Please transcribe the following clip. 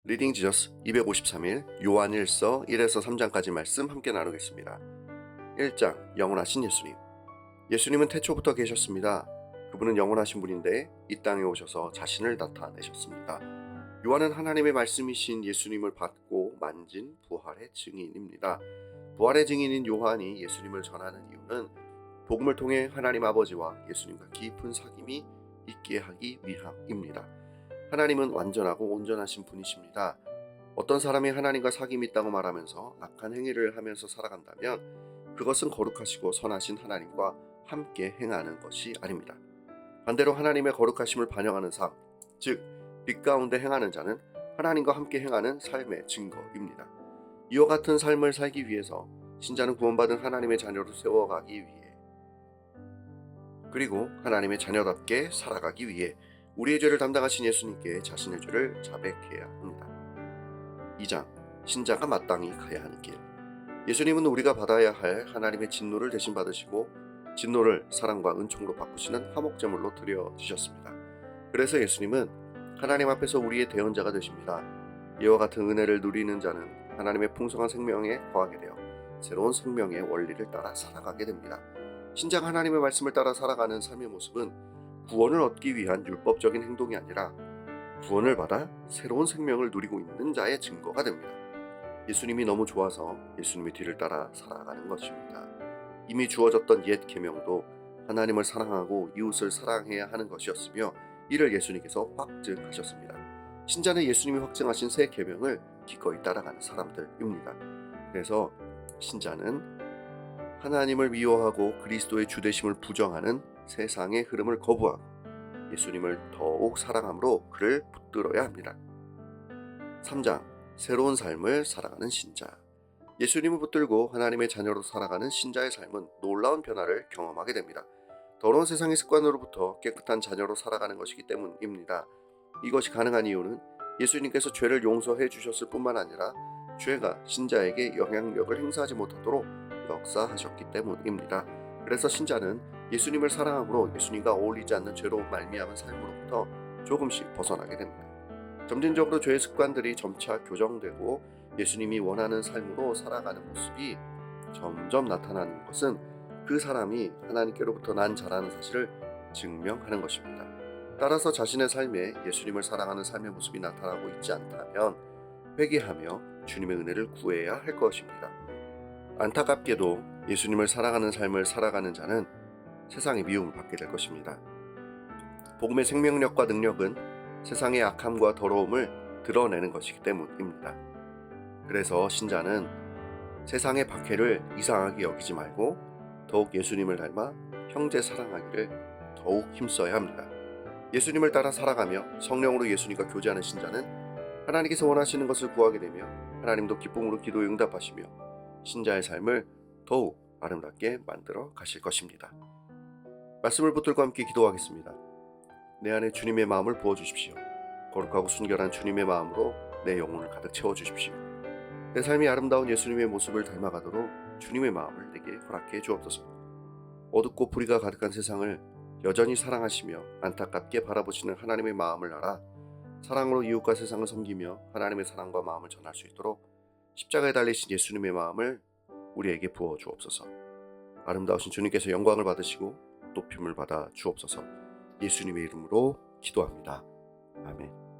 리딩 지저스 253일 요한일서 1에서 3장까지 말씀 함께 나누겠습니다. 1장 영원하신 예수님. 예수님은 태초부터 계셨습니다. 그분은 영원하신 분인데 이 땅에 오셔서 자신을 나타내셨습니다. 요한은 하나님의 말씀이신 예수님을 받고 만진 부활의 증인입니다. 부활의 증인인 요한이 예수님을 전하는 이유는 복음을 통해 하나님 아버지와 예수님과 깊은 사귐이 있게 하기 위함입니다. 하나님은 완전하고 온전하신 분이십니다. 어떤 사람이 하나님과 사귐이 있다고 말하면서 악한 행위를 하면서 살아간다면 그것은 거룩하시고 선하신 하나님과 함께 행하는 것이 아닙니다. 반대로 하나님의 거룩하심을 반영하는 삶, 즉 빛 가운데 행하는 자는 하나님과 함께 행하는 삶의 증거입니다. 이와 같은 삶을 살기 위해서 신자는 구원받은 하나님의 자녀로 세워가기 위해 그리고 하나님의 자녀답게 살아가기 위해 우리의 죄를 담당하신 예수님께 자신의 죄를 자백해야 합니다. 2장 신자가 마땅히 가야 하는 길. 예수님은 우리가 받아야 할 하나님의 진노를 대신 받으시고 진노를 사랑과 은총으로 바꾸시는 화목제물로 드려지셨습니다. 그래서 예수님은 하나님 앞에서 우리의 대언자가 되십니다. 이와 같은 은혜를 누리는 자는 하나님의 풍성한 생명에 거하게 되어 새로운 생명의 원리를 따라 살아가게 됩니다. 신자가 하나님의 말씀을 따라 살아가는 삶의 모습은 구원을 얻기 위한 율법적인 행동이 아니라 구원을 받아 새로운 생명을 누리고 있는 자의 증거가 됩니다. 예수님이 너무 좋아서 예수님의 뒤를 따라 살아가는 것입니다. 이미 주어졌던 옛 계명도 하나님을 사랑하고 이웃을 사랑해야 하는 것이었으며 이를 예수님께서 확증하셨습니다. 신자는 예수님이 확증하신 새 계명을 기꺼이 따라가는 사람들입니다. 그래서 신자는 하나님을 미워하고 그리스도의 주되심을 부정하는 세상의 흐름을 거부하고 예수님을 더욱 사랑함으로 그를 붙들어야 합니다. 3장 새로운 삶을 살아가는 신자. 예수님을 붙들고 하나님의 자녀로 살아가는 신자의 삶은 놀라운 변화를 경험하게 됩니다. 더러운 세상의 습관으로부터 깨끗한 자녀로 살아가는 것이기 때문입니다. 이것이 가능한 이유는 예수님께서 죄를 용서해 주셨을 뿐만 아니라 죄가 신자에게 영향력을 행사하지 못하도록 역사하셨기 때문입니다. 그래서 신자는 예수님을 사랑함으로 예수님과 어울리지 않는 죄로 말미암은 삶으로부터 조금씩 벗어나게 됩니다. 점진적으로 죄의 습관들이 점차 교정되고 예수님이 원하는 삶으로 살아가는 모습이 점점 나타나는 것은 그 사람이 하나님께로부터 난 자라는 사실을 증명하는 것입니다. 따라서 자신의 삶에 예수님을 사랑하는 삶의 모습이 나타나고 있지 않다면 회개하며 주님의 은혜를 구해야 할 것입니다. 안타깝게도 예수님을 사랑하는 삶을 살아가는 자는 세상의 미움을 받게 될 것입니다. 복음의 생명력과 능력은 세상의 악함과 더러움을 드러내는 것이기 때문입니다. 그래서 신자는 세상의 박해를 이상하게 여기지 말고 더욱 예수님을 닮아 형제 사랑하기를 더욱 힘써야 합니다. 예수님을 따라 살아가며 성령으로 예수님과 교제하는 신자는 하나님께서 원하시는 것을 구하게 되며 하나님도 기쁨으로 기도에 응답하시며 신자의 삶을 더욱 아름답게 만들어 가실 것입니다. 말씀을 붙들고 함께 기도하겠습니다. 내 안에 주님의 마음을 부어주십시오. 거룩하고 순결한 주님의 마음으로 내 영혼을 가득 채워주십시오. 내 삶이 아름다운 예수님의 모습을 닮아가도록 주님의 마음을 내게 허락해 주옵소서. 어둡고 불의가 가득한 세상을 여전히 사랑하시며 안타깝게 바라보시는 하나님의 마음을 알아 사랑으로 이웃과 세상을 섬기며 하나님의 사랑과 마음을 전할 수 있도록 십자가에 달리신 예수님의 마음을 우리에게 부어 주옵소서. 아름다우신 주님께서 영광을 받으시고 높임을 받아 주옵소서. 예수님의 이름으로 기도합니다. 아멘.